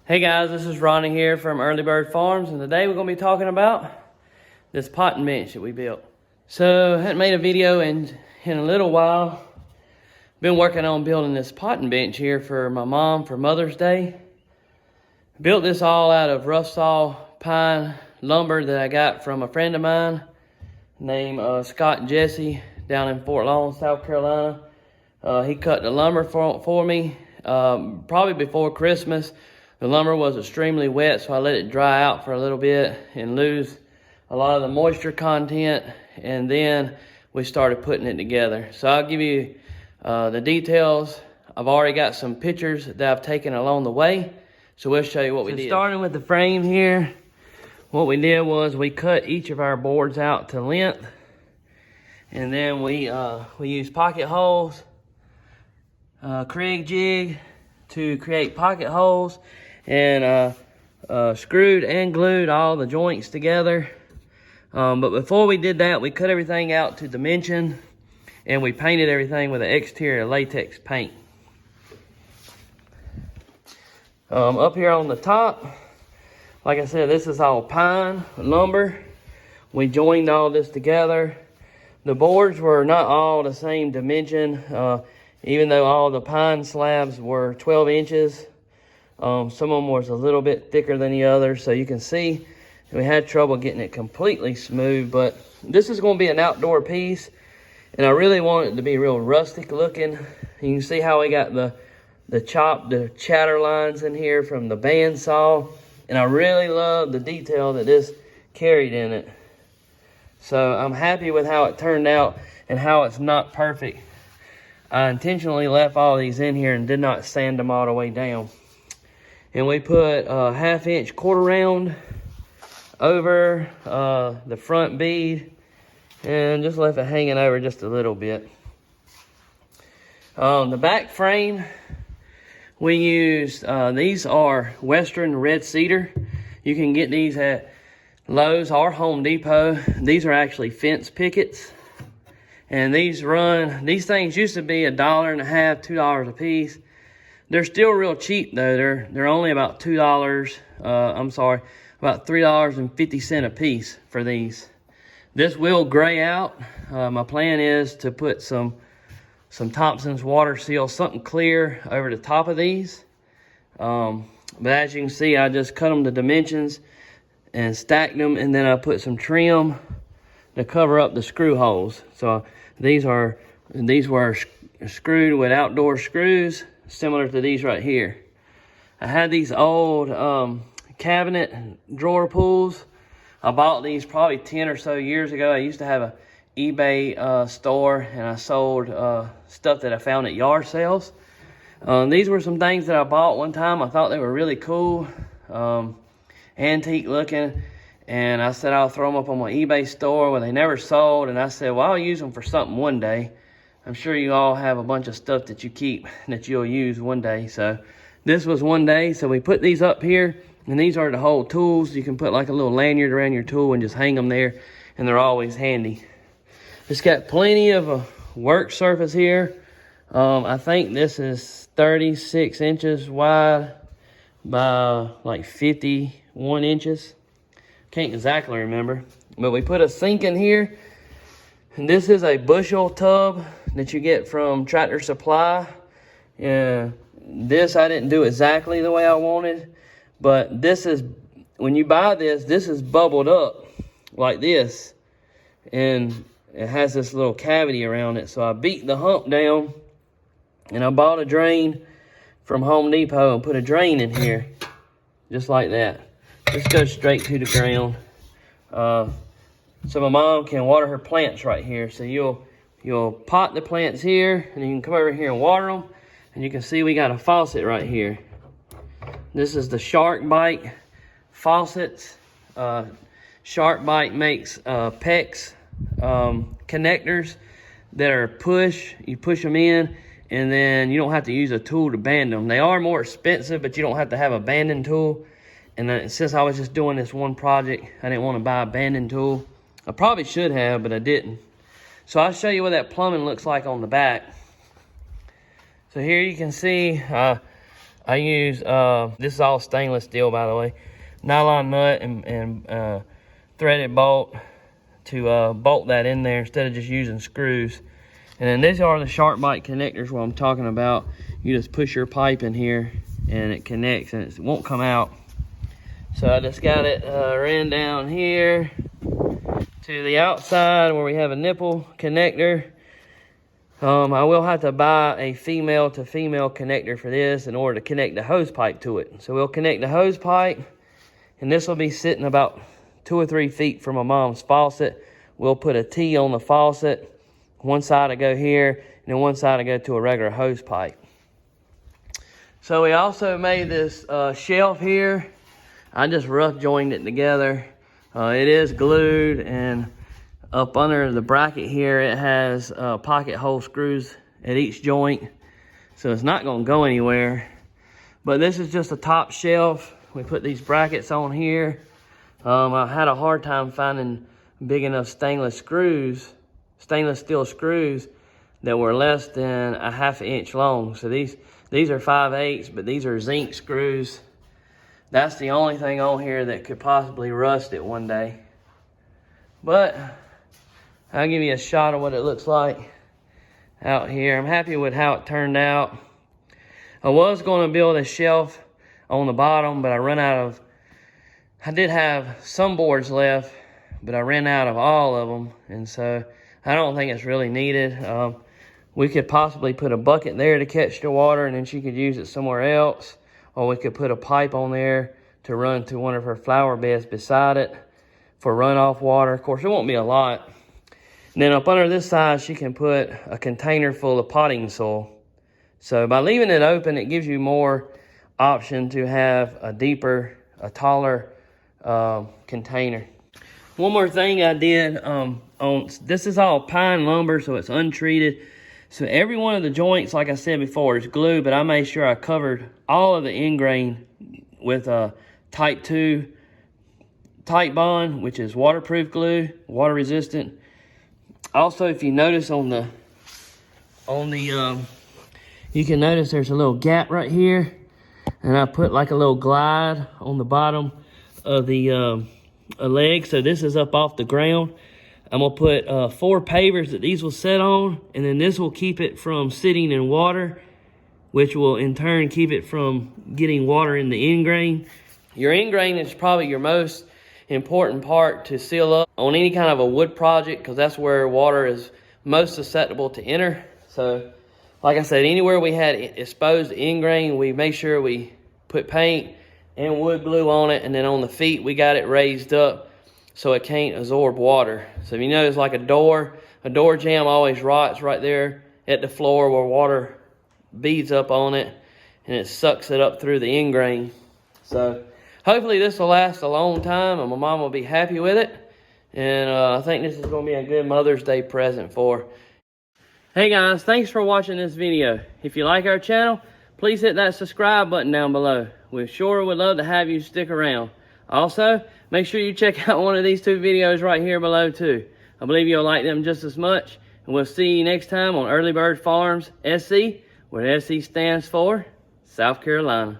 Hey guys, this is Ronnie here from Early Bird Farms, and today we're going to be talking about this potting bench that we built. So, I hadn't made a video in a little while. Been working on building this potting bench here for my mom for Mother's Day. Built this all out of rough saw pine lumber that I got from a friend of mine named Scott and Jesse down in Fort Lawn, South Carolina. He cut the lumber for me probably before Christmas. The lumber was extremely wet, so I let it dry out for a little bit and lose a lot of the moisture content, and then we started putting it together. So I'll give you the details. I've already got some pictures that I've taken along the way, so we'll show you what we did. Starting with the frame here, what we did was we cut each of our boards out to length, and then we used pocket holes, Kreg jig to create pocket holes, and screwed and glued all the joints together. But before we did that, we cut everything out to dimension, and we painted everything with an exterior latex paint. Up here on the top, like I said, this is all pine lumber. We joined all this together. The boards were not all the same dimension, even though all the pine slabs were 12 inches. Some of them was a little bit thicker than the others, so you can see we had trouble getting it completely smooth. But this is going to be an outdoor piece, and I really want it to be real rustic looking. You can see how we got the chatter lines in here from the bandsaw, and I really love the detail that this carried in it. So I'm happy with how it turned out and how it's not perfect. I intentionally left all these in here and did not sand them all the way down. And we put a 1/2 inch quarter round over the front bead and just left it hanging over just a little bit. The back frame, we used, these are Western red cedar. You can get these at Lowe's or Home Depot. These are actually fence pickets. And these things used to be $1.50, $2 a piece. They're still real cheap though. They're only about $2. About $3.50 a piece for these. This will gray out. My plan is to put some Thompson's water seal, something clear over the top of these. But as you can see, I just cut them to dimensions and stacked them, and then I put some trim to cover up the screw holes. So these were screwed with outdoor screws, similar to these right here. I had these old cabinet drawer pulls. I bought these probably 10 or so years ago. I used to have a eBay store, and I sold stuff that I found at yard sales. These were some things that I bought one time. I thought they were really cool, antique looking, and I said I'll throw them up on my eBay store. Well, they never sold, and I said, well, I'll use them for something one day. I'm sure you all have a bunch of stuff that you keep that you'll use one day. So this was one day. So we put these up here, and these are to hold tools. You can put like a little lanyard around your tool and just hang them there, and they're always handy. It's got plenty of a work surface here. I think this is 36 inches wide by like 51 inches. Can't exactly remember. But we put a sink in here. And this is a bushel tub that you get from Tractor Supply. This I didn't do exactly the way I wanted, but this is, when you buy this is bubbled up like this, and it has this little cavity around it. So I beat the hump down, and I bought a drain from Home Depot and put a drain in here, just like that. This goes straight to the ground. So my mom can water her plants right here. So you'll pot the plants here, and you can come over here and water them. And you can see we got a faucet right here. This is the Shark Bite faucets. Shark Bite makes PEX connectors that are push. You push them in, and then you don't have to use a tool to band them. They are more expensive, but you don't have to have a banding tool. And then, since I was just doing this one project, I didn't want to buy a banding tool. I probably should have, but I didn't. So I'll show you what that plumbing looks like on the back. So here you can see I use, this is all stainless steel, by the way, nylon nut and threaded bolt to bolt that in there instead of just using screws. And then these are the sharp bite connectors what I'm talking about. You just push your pipe in here and it connects and it won't come out. So I just got it ran down here to the outside where we have a nipple connector. I will have to buy a female to female connector for this in order to connect the hose pipe to it. So we'll connect the hose pipe, and this will be sitting about 2 or 3 feet from my mom's faucet. We'll put a T on the faucet. One side will go here, and then one side will go to a regular hose pipe. So we also made this shelf here. I just rough joined it together. It is glued, and up under the bracket here, it has pocket hole screws at each joint. So it's not gonna go anywhere. But this is just a top shelf. We put these brackets on here. I had a hard time finding big enough stainless steel screws that were less than a ½ inch long. So these are 5/8, but these are zinc screws. That's the only thing on here that could possibly rust it one day. But I'll give you a shot of what it looks like out here. I'm happy with how it turned out. I was going to build a shelf on the bottom, but I did have some boards left, but I ran out of all of them, and so I don't think it's really needed. We could possibly put a bucket there to catch the water, and then she could use it somewhere else, or we could put a pipe on there to run to one of her flower beds beside it for runoff water. Of course, it won't be a lot. And then up under this side, she can put a container full of potting soil. So by leaving it open, it gives you more option to have a deeper, a taller container. One more thing I did this is all pine lumber, so it's untreated. So every one of the joints, like I said before, is glue, but I made sure I covered all of the end grain with a type 2 tight bond, which is waterproof glue, water resistant. Also, if you notice you can notice there's a little gap right here, and I put like a little glide on the bottom of the leg, so this is up off the ground. I'm gonna put 4 pavers that these will sit on, and then this will keep it from sitting in water, which will in turn keep it from getting water in the end grain. Your end grain is probably your most important part to seal up on any kind of a wood project, because that's where water is most susceptible to enter. So like I said, anywhere we had exposed end grain, we make sure we put paint and wood glue on it, and then on the feet we got it raised up so it can't absorb water. So if you notice, like a door jamb always rots right there at the floor where water beads up on it, and it sucks it up through the end grain. So hopefully this will last a long time, and my mom will be happy with it. And I think this is going to be a good Mother's Day present for her. Hey guys, thanks for watching this video. If you like our channel, please hit that subscribe button down below. We sure would love to have you stick around. Also, make sure you check out one of these 2 videos right here below too. I believe you'll like them just as much. And we'll see you next time on Early Bird Farms SC, where SC stands for South Carolina.